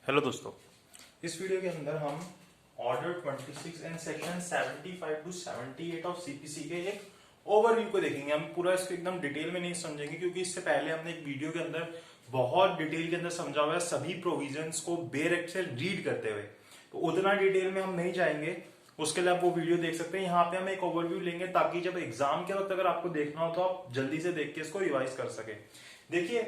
Hello दोस्तों, इस video के अंदर हम order 26 and section 75 to 78 of CPC के एक ओवरव्यू को देखेंगे। हम पूरा इसको एकदम डिटेल में नहीं समझेंगे क्योंकि इससे पहले हमने एक वीडियो के अंदर बहुत डिटेल के अंदर समझा हुआ है सभी प्रोविजंस को बेरेक्ट से रीड करते हुए, तो उतना डिटेल में हम नहीं जाएंगे। उसके लिए आप वो वीडियो देख सकते हैं। यहाँ पे हम एक ओवरव्यू लेंगे ताकि जब एग्जाम के वक्त अगर आपको देखना हो तो आप जल्दी से देख के इसको रिवाइज कर सके। देखिए,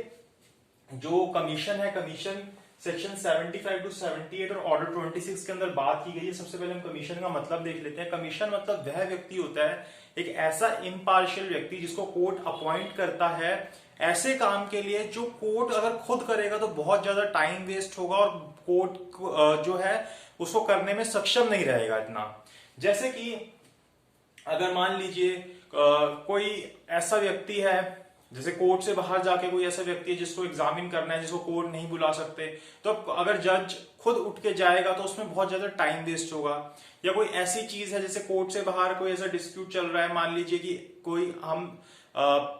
जो कमीशन है, कमीशन सेक्शन 75 टू 78 और ऑर्डर 26 के अंदर बात की गई है। सबसे पहले हम कमीशन का मतलब देख लेते हैं। कमीशन मतलब वह व्यक्ति होता है, एक ऐसा इम्पार्शियल व्यक्ति जिसको कोर्ट अपॉइंट करता है ऐसे काम के लिए जो कोर्ट अगर खुद करेगा तो बहुत ज्यादा टाइम वेस्ट होगा और कोर्ट जो है उसको करने में सक्षम नहीं रहेगा इतना। जैसे कि अगर मान लीजिए कोई ऐसा व्यक्ति है, जैसे कोर्ट से बाहर जाके कोई ऐसा व्यक्ति है जिसको एग्जामिन करना है, जिसको कोर्ट नहीं बुला सकते, तो अगर जज खुद उठ के जाएगा तो उसमें बहुत ज्यादा टाइम वेस्ट होगा। या कोई ऐसी चीज है जैसे कोर्ट से बाहर कोई ऐसा डिस्प्यूट चल रहा है, मान लीजिए कि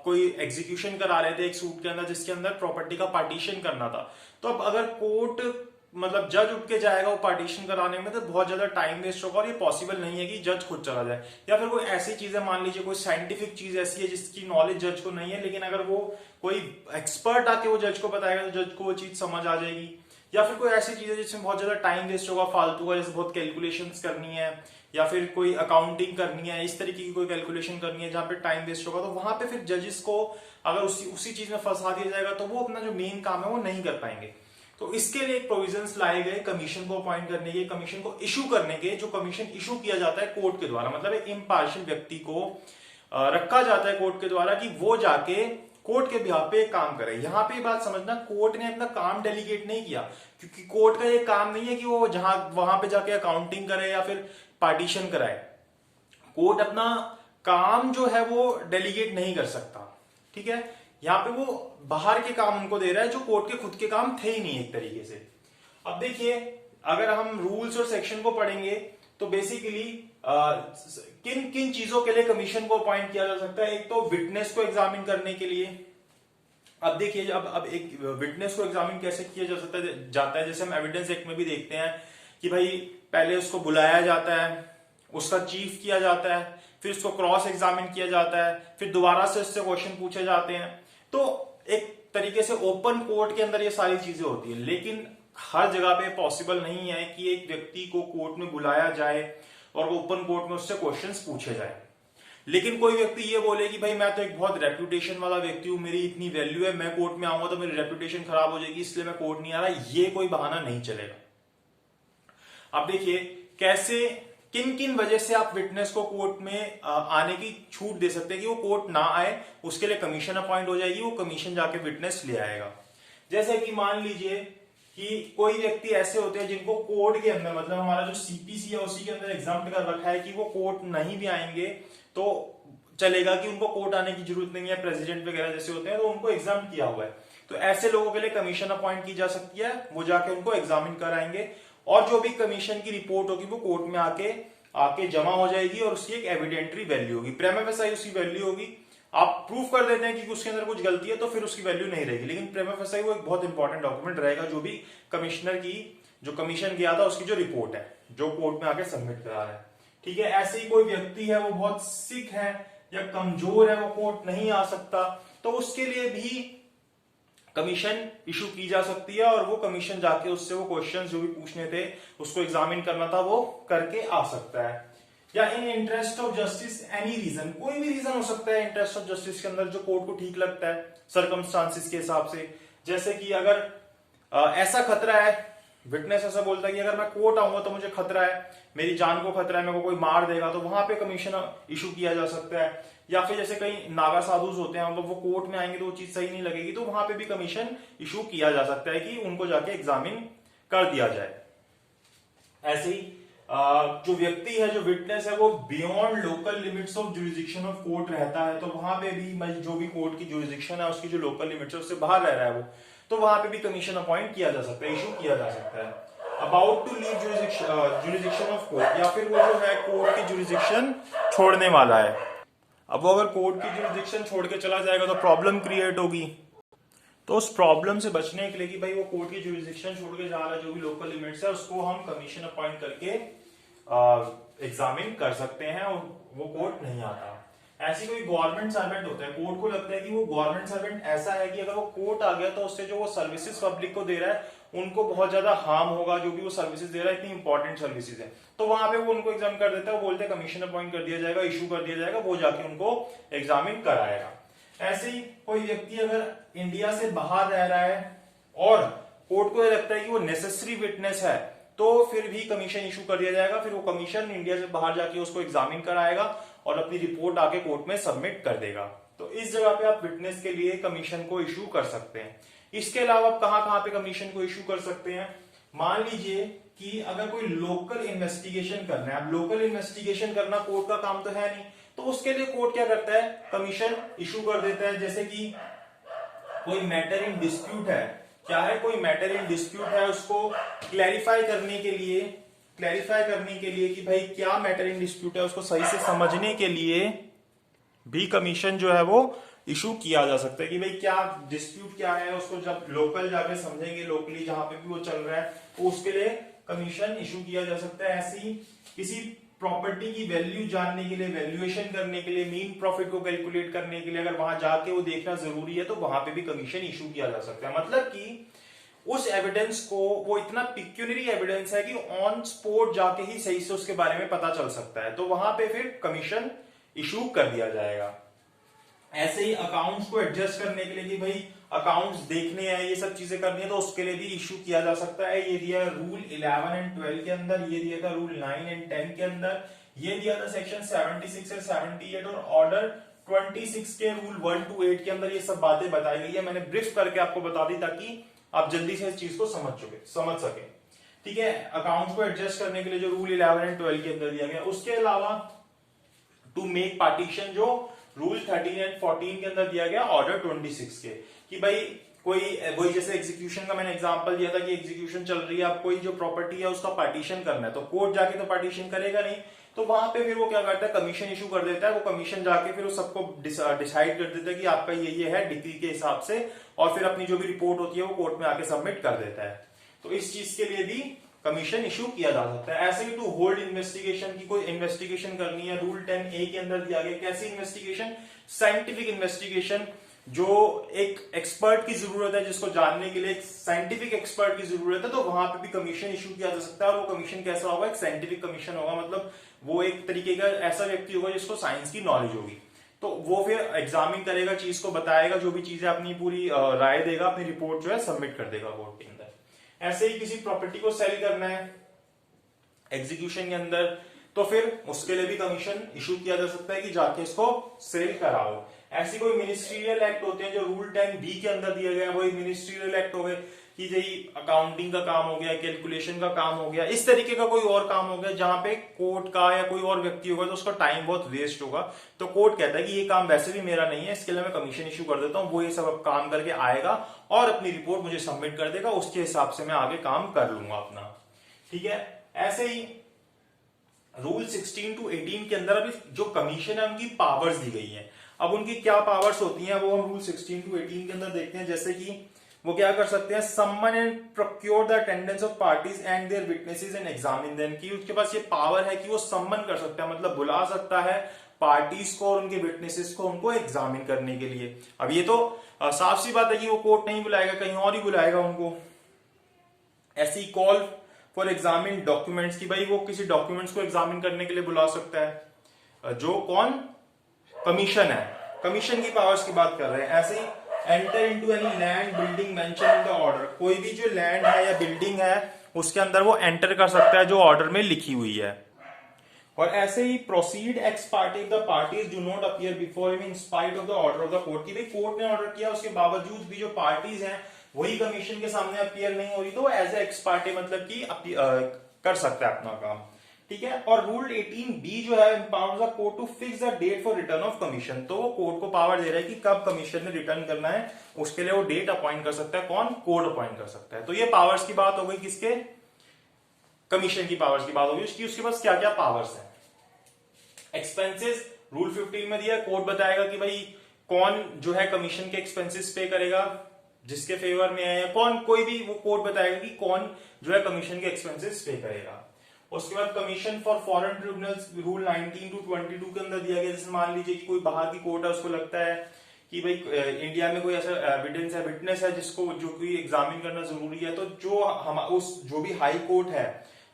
कोई एग्जीक्यूशन करा रहे थे एक सूट के अंदर जिसके अंदर प्रॉपर्टी का पार्टीशन करना था, तो अब अगर कोर्ट मतलब जज उठ के जाएगा वो पार्टीशन कराने में तो बहुत ज्यादा टाइम वेस्ट होगा और ये पॉसिबल नहीं है कि जज खुद चला जाए। या फिर कोई ऐसी चीज है, मान लीजिए कोई साइंटिफिक चीज ऐसी है जिसकी नॉलेज जज को नहीं है, लेकिन अगर वो कोई एक्सपर्ट आके वो जज को बताएगा तो जज को वो चीज समझ आ जाएगी। या फिर कोई ऐसी चीज है जिसमें बहुत ज्यादा टाइम वेस्ट होगा फालतू का, जैसे बहुत कैलकुलेशंस करनी है या फिर कोई अकाउंटिंग करनी है, इस तरीके की कोई कैलकुलेशन करनी है जहां पे टाइम वेस्ट होगा, तो वहां पे फिर जजेस को अगर उसी चीज में फंसा दिया जाएगा तो वो अपना जो मेन काम है वो नहीं कर पाएंगे। तो इसके लिए प्रोविजंस लाए गए कमीशन को अपॉइंट करने के, कमीशन को इशू करने के। जो कमीशन इशू किया जाता है कोर्ट के द्वारा, मतलब एक इम्पार्शियल व्यक्ति को रखा जाता है कोर्ट के द्वारा कि वो जाके कोर्ट के बिहाफ पे काम करे। यहां पे बात समझना, कोर्ट ने अपना काम डेलीगेट नहीं किया, क्योंकि कोर्ट का ये काम नहीं है कि वो वहां पे जाके अकाउंटिंग करे या फिर पार्टीशन कराए। कोर्ट अपना काम जो है वो डेलीगेट नहीं कर सकता, ठीक है। यहाँ पे वो बाहर के काम उनको दे रहा है जो कोर्ट के खुद के काम थे ही नहीं एक तरीके से। अब देखिए, अगर हम रूल्स और सेक्शन को पढ़ेंगे तो बेसिकली किन किन चीजों के लिए कमीशन को अपॉइंट किया जा सकता है। एक तो विटनेस को एग्जामिन करने के लिए। अब देखिए, अब एक विटनेस को एग्जामिन कैसे किया जाता है, जैसे हम एविडेंस एक्ट में भी देखते हैं कि भाई पहले उसको बुलाया जाता है, उसका चीफ किया जाता है, फिर उसको क्रॉस एग्जामिन किया जाता है, फिर दोबारा से उससे क्वेश्चन पूछे जाते हैं। तो एक तरीके से ओपन कोर्ट के अंदर ये सारी चीजें होती है, लेकिन हर जगह पे पॉसिबल नहीं है कि एक व्यक्ति को कोर्ट में बुलाया जाए और ओपन कोर्ट में उससे क्वेश्चंस पूछे जाए। लेकिन कोई व्यक्ति ये बोले कि भाई मैं तो एक बहुत रेपुटेशन वाला व्यक्ति हूं, मेरी इतनी वैल्यू है, मैं कोर्ट में आऊंगा तो मेरी रेपुटेशन खराब हो जाएगी, इसलिए मैं कोर्ट नहीं आ रहा, ये कोई बहाना नहीं चलेगा। अब देखिए कैसे, किन किन वजह से आप विटनेस को कोर्ट में आने की छूट दे सकते हैं कि वो कोर्ट ना आए, उसके लिए कमीशन अपॉइंट हो जाएगी, वो कमीशन जाके विटनेस ले आएगा। जैसे कि मान लीजिए कि कोई व्यक्ति ऐसे होते हैं जिनको कोर्ट के अंदर, मतलब हमारा जो सीपीसी है उसी के अंदर एग्जाम कर रखा है कि वो कोर्ट नहीं भी आएंगे तो चलेगा, कि उनको कोर्ट आने की जरूरत नहीं है, प्रेसिडेंट वगैरह जैसे होते हैं तो उनको एग्जाम किया हुआ है। तो ऐसे लोगों के लिए कमीशन अपॉइंट की जा सकती है, वो जाके उनको एग्जामिन कराएंगे और जो भी कमीशन की रिपोर्ट होगी वो कोर्ट में आके जमा हो जाएगी और उसकी एक एविडेंटरी वैल्यू होगी, प्रीमा फेसाई उसकी वैल्यू होगी। आप प्रूफ कर देते हैं कि उसके अंदर कुछ गलती है तो फिर उसकी वैल्यू नहीं रहेगी, लेकिन प्रीमा फेसाई वो एक बहुत इंपॉर्टेंट डॉक्यूमेंट रहेगा, जो भी कमिश्नर की जो कमीशन गया था उसकी जो रिपोर्ट है जो कोर्ट में आके सबमिट करा रहा है, ठीक है। ऐसे ही कोई व्यक्ति है वो बहुत सिक है या कमजोर है, वो कोर्ट नहीं आ सकता, तो उसके लिए भी कमीशन इशू की जा सकती है और वो कमीशन जाके उससे वो क्वेश्चंस जो भी पूछने थे उसको एग्जामिन करना था वो करके आ सकता है। या in interest of justice any reason, कोई भी रीजन हो सकता है इंटरेस्ट ऑफ जस्टिस के अंदर जो कोर्ट को ठीक लगता है सर्कमस्टांसिस के हिसाब से। जैसे कि अगर ऐसा खतरा है, विटनेस ऐसा बोलता है कि अगर मैं कोर्ट आऊंगा तो मुझे खतरा है, मेरी जान को खतरा है, मेरे को कोई मार देगा, तो वहां पे कमीशन इशू किया जा सकता है। या फिर जैसे कई नागा साधुज होते हैं, मतलब वो कोर्ट में आएंगे तो वो चीज सही नहीं लगेगी, तो वहां पे भी कमीशन इशू किया जा सकता है कि उनको जाके एग्जामिन कर दिया जाए। ऐसे ही जो व्यक्ति है, जो विटनेस है, वो beyond local limits of jurisdiction of court रहता है, तो वहां पे भी जो भी कोर्ट की जुरिडिक्शन है उसकी जो लोकल लिमिट्स है उससे बाहर रह रहा है वो, तो वहां पे भी कमीशन अपॉइंट किया जा सकता है, इशू किया जा सकता है। About to leave jurisdiction of court, या फिर वो जो है कोर्ट की जुरिडिक्शन छोड़ने वाला है। अब वो अगर कोर्ट की जुरिडिक्शन छोड़ के चला जाएगा तो प्रॉब्लम क्रिएट होगी, तो उस प्रॉब्लम से बचने के लिए कि भाई वो कोर्ट की जुरिस्डिक्शन छोड़ के जा रहा है, जो भी लोकल लिमिट्स है उसको हम कमीशन अपॉइंट करके एग्जामिन कर सकते हैं और वो कोर्ट नहीं आता। ऐसी कोई गवर्नमेंट सर्वेंट होता है, कोर्ट को लगता है कि वो गवर्नमेंट सर्वेंट ऐसा है कि अगर वो कोर्ट आ गया तो उससे जो वो सर्विसेज पब्लिक को दे रहा है उनको बहुत ज्यादा हार्म होगा, जो भी वो सर्विसेज दे रहा है इतनी इंपॉर्टेंट सर्विसेज है, तो वहां पे वो उनको एग्जाम कर देता है, वो बोलते हैं कमीशन अपॉइंट कर दिया जाएगा, इशू कर दिया जाएगा, वो जाके उनको एग्जामिन कराएगा। ऐसे ही कोई व्यक्ति अगर इंडिया से बाहर रह रहा है और कोर्ट को लगता है कि वो नेसेसरी विटनेस है, तो फिर भी कमीशन इशू कर दिया जाएगा। फिर वो कमीशन इंडिया से बाहर जाके उसको एग्जामिन कराएगा और अपनी रिपोर्ट आके कोर्ट में सबमिट कर देगा। तो इस जगह पे आप विटनेस के लिए कमीशन को इशू कर सकते हैं। इसके अलावा आप कहां कहां पे कमीशन को इशू कर सकते हैं? मान लीजिए कि अगर कोई लोकल इन्वेस्टिगेशन करना है, अब लोकल इन्वेस्टिगेशन करना कोर्ट का काम तो है नहीं, तो उसके लिए कोर्ट क्या करता है, कमीशन इशू कर देता है। जैसे कि कोई मैटर इन डिस्प्यूट है, क्या है, कोई मैटर इन डिस्प्यूट है, उसको क्लैरिफाई करने के लिए कि भाई क्या मैटर इन डिस्प्यूट है, उसको सही से समझने के लिए भी कमीशन जो है वो इशू किया जा सकता है कि भाई क्या डिस्प्यूट क्या है, उसको जब लोकल जाके समझेंगे, लोकली जहां पे भी वो चल रहा है, तो उसके लिए कमीशन इशू किया जा सकता है। ऐसे ही किसी प्रॉपर्टी की वैल्यू जानने के लिए, वैल्यूएशन करने के लिए, मीन प्रॉफिट को कैलकुलेट करने के लिए अगर वहां जाके वो देखना जरूरी है तो वहां पे भी कमीशन इशू किया जा सकता है। मतलब कि उस एविडेंस को, वो इतना पिक्यूनरी एविडेंस है कि ऑन स्पॉट जाके ही सही से उसके बारे में पता चल सकता है, तो वहां पे फिर कमीशन इशू कर दिया जाएगा। ऐसे ही अकाउंट्स को एडजस्ट करने के लिए कि भाई अकाउंट्स देखने हैं, ये सब चीजें करनी है, तो उसके लिए भी इशू किया जा सकता है। ये दिया रूल 11 एंड 12 के अंदर, ये दिया था रूल 9 एंड 10 के अंदर, ये दिया था सेक्शन 76 और 78 और ऑर्डर 26 के रूल 1 to 8 के अंदर। ये सब बातें बताई गई है, मैंने ब्रीफ करके आपको बता दी ताकि आप जल्दी से इस चीज को समझ सके। ठीक है, अकाउंट्स को एडजस्ट करने के लिए जो रूल 11 एंड 12 के अंदर दिया गया। उसके अलावा टू मेक पार्टीशन जो रूल 13 एंड 14 के अंदर दिया गया ऑर्डर 26 के, कि भाई कोई वही जैसे एग्जीक्यूशन का मैंने एग्जांपल दिया था कि एग्जीक्यूशन चल रही है, अब कोई जो प्रॉपर्टी है उसका पार्टीशन करना है, तो कोर्ट जाके तो पार्टीशन करेगा नहीं, तो वहां पे फिर वो क्या करता है, कमीशन इशू कर देता है। वो कमीशन जाके फिर वो सबको डिसाइड कर देता है कि आपका ये है डिग्री के हिसाब से, और फिर अपनी जो भी रिपोर्ट होती है वो कोर्ट में आके सबमिट कर देता है। तो इस चीज के लिए भी कमीशन इशू किया जा सकता है। ऐसे ही टू होल्ड इन्वेस्टिगेशन की कोई इन्वेस्टिगेशन करनी है, रूल 10A के अंदर दिया गया। कैसी इन्वेस्टिगेशन? साइंटिफिक इन्वेस्टिगेशन, जो एक एक्सपर्ट की जरूरत है, जिसको जानने के लिए एक साइंटिफिक एक्सपर्ट की जरूरत है, तो वहां पे भी कमीशन इशू किया जा सकता है। और वो कमीशन कैसा होगा? एक साइंटिफिक कमीशन होगा, मतलब वो एक तरीके का ऐसा व्यक्ति होगा जिसको साइंस की नॉलेज होगी, तो वो फिर एग्जामिन करेगा, चीज को बताएगा, जो भी चीजें अपनी पूरी राय देगा, अपनी रिपोर्ट जो है सबमिट कर देगा कोर्ट के अंदर। ऐसे ही किसी प्रॉपर्टी को सेल करना है एग्जीक्यूशन के अंदर, तो फिर उसके लिए भी कमीशन इशू किया जा सकता है कि जाके इसको सेल कराओ। ऐसी कोई मिनिस्ट्रियल एक्ट होते हैं जो रूल 10B के अंदर दिया गया, वही मिनिस्ट्रियल एक्ट हो गए कि यही अकाउंटिंग का काम हो गया, कैलकुलेशन का काम हो गया, इस तरीके का कोई और काम हो गया जहां पे कोर्ट का या कोई और व्यक्ति होगा तो उसका टाइम बहुत वेस्ट होगा, तो कोर्ट कहता है कि ये काम वैसे भी मेरा नहीं है, इसके लिए मैं कमीशन इशू कर देता हूं, वो ये सब काम करके आएगा और अपनी रिपोर्ट मुझे सबमिट कर देगा, उसके हिसाब से मैं आगे काम कर लूंगा अपना। ठीक है, ऐसे ही रूल 16 to 18 के अंदर अभी जो कमीशन है उनकी पावर्स दी गई है। अब उनकी क्या पावर्स होती हैं वो हम रूल 16 to 18 के अंदर देखते हैं। जैसे कि वो क्या कर सकते हैं, summon and procure the attendance of parties and their witnesses and examine them, कि उसके पास ये पावर है कि वो समन कर सकता है, मतलब बुला सकता है पार्टीज को और उनके विटनेसेस को, उनको एग्जामिन करने के लिए। अब ये तो साफ सी बात है कि वो कोर्ट नहीं बुलाएगा, कहीं और ही बुलाएगा उनको। ऐसी कॉल फॉर एग्जामिन डॉक्यूमेंट्स, की भाई वो किसी डॉक्यूमेंट्स को एग्जामिन करने के लिए बुला सकता है, जो कौन, कमीशन है, कमीशन की पावर्स की बात कर रहे हैं। ऐसे ही enter into any land building mention in the order, कोई भी जो लैंड है या बिल्डिंग है उसके अंदर वो एंटर कर सकता है जो ऑर्डर में लिखी हुई है। और ऐसे ही proceed ex parte the parties do not appear before him in spite of the order of the court, की भाई कोर्ट ने ऑर्डर किया उसके बावजूद भी जो पार्टीज हैं वही कमीशन के सामने अपीयर नहीं हो रही, तो एज ए एक्स पार्टी मतलब कि कर सकता है अपना काम। ठीक है, और रूल 18B जो है empowers the court to fix the date for return of commission, तो वो कोर्ट को पावर दे रहा है कि कब कमीशन ने रिटर्न करना है, उसके लिए वो डेट अपॉइंट कर सकता है, कौन, कोर्ट अपॉइंट कर सकता है। तो ये पावर्स की बात हो गई, किसके, कमीशन की पावर्स की बात होगी, उसके पास क्या क्या पावर्स है। एक्सपेंसेस रूल 15 में दिया, कोर्ट बताएगा कि भाई कौन जो है कमीशन के एक्सपेंसेस पे करेगा, जिसके फेवर में है, कौन, कोई भी वो कोर्ट बताएगा कि कौन जो है कमीशन के एक्सपेंसेस पे करेगा। उसके बाद commission for foreign tribunals rule 19 to 22 के अंदर दिया गया। जैसे मान लीजिए कि कोई बाहर की कोर्ट है, उसको लगता है कि भाई इंडिया में कोई ऐसा एविडेंस है, विटनेस है जिसको जो कोई एग्जामिन करना जरूरी है, तो जो भी हाई कोर्ट है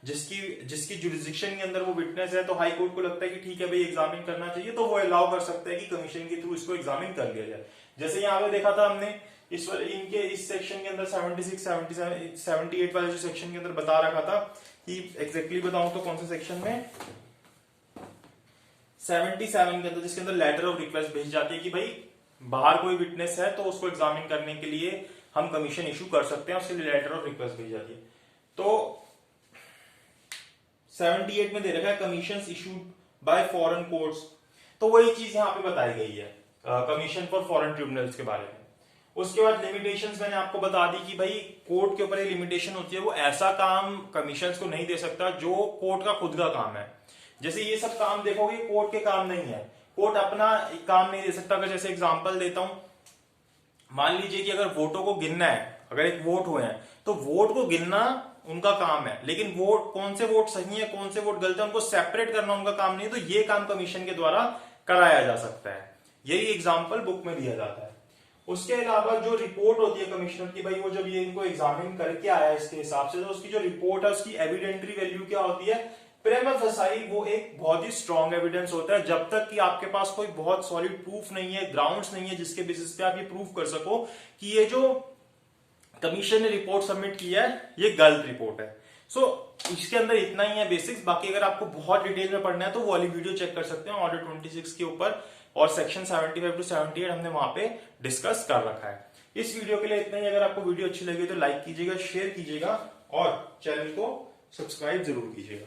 जिसकी जुरिस्डिक्शन के अंदर वो विटनेस है, तो हाई कोर्ट को लगता है कि ठीक है भाई एग्जामिन करना चाहिए, तो वो अलाउ कर सकता है कि कमीशन के थ्रू इसको एग्जामिन कर लिया जाए। जैसे यहाँ पे देखा था हमने इनके इस सेक्शन के अंदर 76, 77, 78 वाले जो सेक्शन के अंदर बता रखा था कि एग्जैक्टली बताऊं तो कौन सा सेक्शन में, 77 के अंदर, जिसके अंदर लेटर ऑफ रिक्वेस्ट भेजी जाती है कि भाई बाहर कोई विटनेस है तो उसको एग्जामिन करने के लिए हम कमीशन इशू कर सकते हैं, उसके लिए लेटर ऑफ रिक्वेस्ट भेजी जाती है। तो 78 में दे रखा है commission issued by foreign courts, तो वही चीज यहाँ पे बताई गई है कमीशन फॉर फॉरेन ट्रिब्यूनल्स के बारे में। उसके बाद लिमिटेशंस मैंने आपको बता दी कि भाई कोर्ट के ऊपर एक लिमिटेशन होती है, वो ऐसा काम कमीशन को नहीं दे सकता जो कोर्ट का खुद का काम है। जैसे ये सब काम देखोगे कोर्ट के काम नहीं है, कोर्ट अपना काम नहीं दे सकता। अगर जैसे एग्जांपल देता हूं, मान लीजिए कि अगर वोटों को गिनना है, अगर एक वोट हुए हैं तो वोट को गिनना उनका काम है, लेकिन वोट कौन से वोट सही है कौन से वोट गलत है उनको सेपरेट करना उनका काम नहीं है, तो ये काम कमीशन के द्वारा कराया जा सकता है। यही एग्जाम्पल बुक में दिया जाता है। उसके अलावा जो रिपोर्ट होती है कमिश्नर की, भाई वो जब ये इनको एग्जामिन करके आया इसके हिसाब से, तो उसकी जो रिपोर्ट है उसकी एविडेंटरी वैल्यू क्या होती है, प्रेमा फसाई, वो एक बहुत ही स्ट्रॉन्ग एविडेंस होता है। जब तक कि आपके पास कोई बहुत सॉलिड प्रूफ नहीं है, ग्राउंड्स नहीं है जिसके बेसिस पे आप ये प्रूफ कर सको कि ये जो कमीशन ने रिपोर्ट सबमिट किया है ये गलत रिपोर्ट है। सो इसके अंदर इतना ही है बेसिक्स। बाकी अगर आपको बहुत डिटेल में पढ़ना है तो वो वाली वीडियो चेक कर सकते हैं ऑर्डर 26 के ऊपर, और सेक्शन 75 to 78 हमने वहां पे डिस्कस कर रखा है। इस वीडियो के लिए इतना ही। अगर आपको वीडियो अच्छी लगी तो लाइक कीजिएगा, शेयर कीजिएगा और चैनल को सब्सक्राइब जरूर कीजिएगा।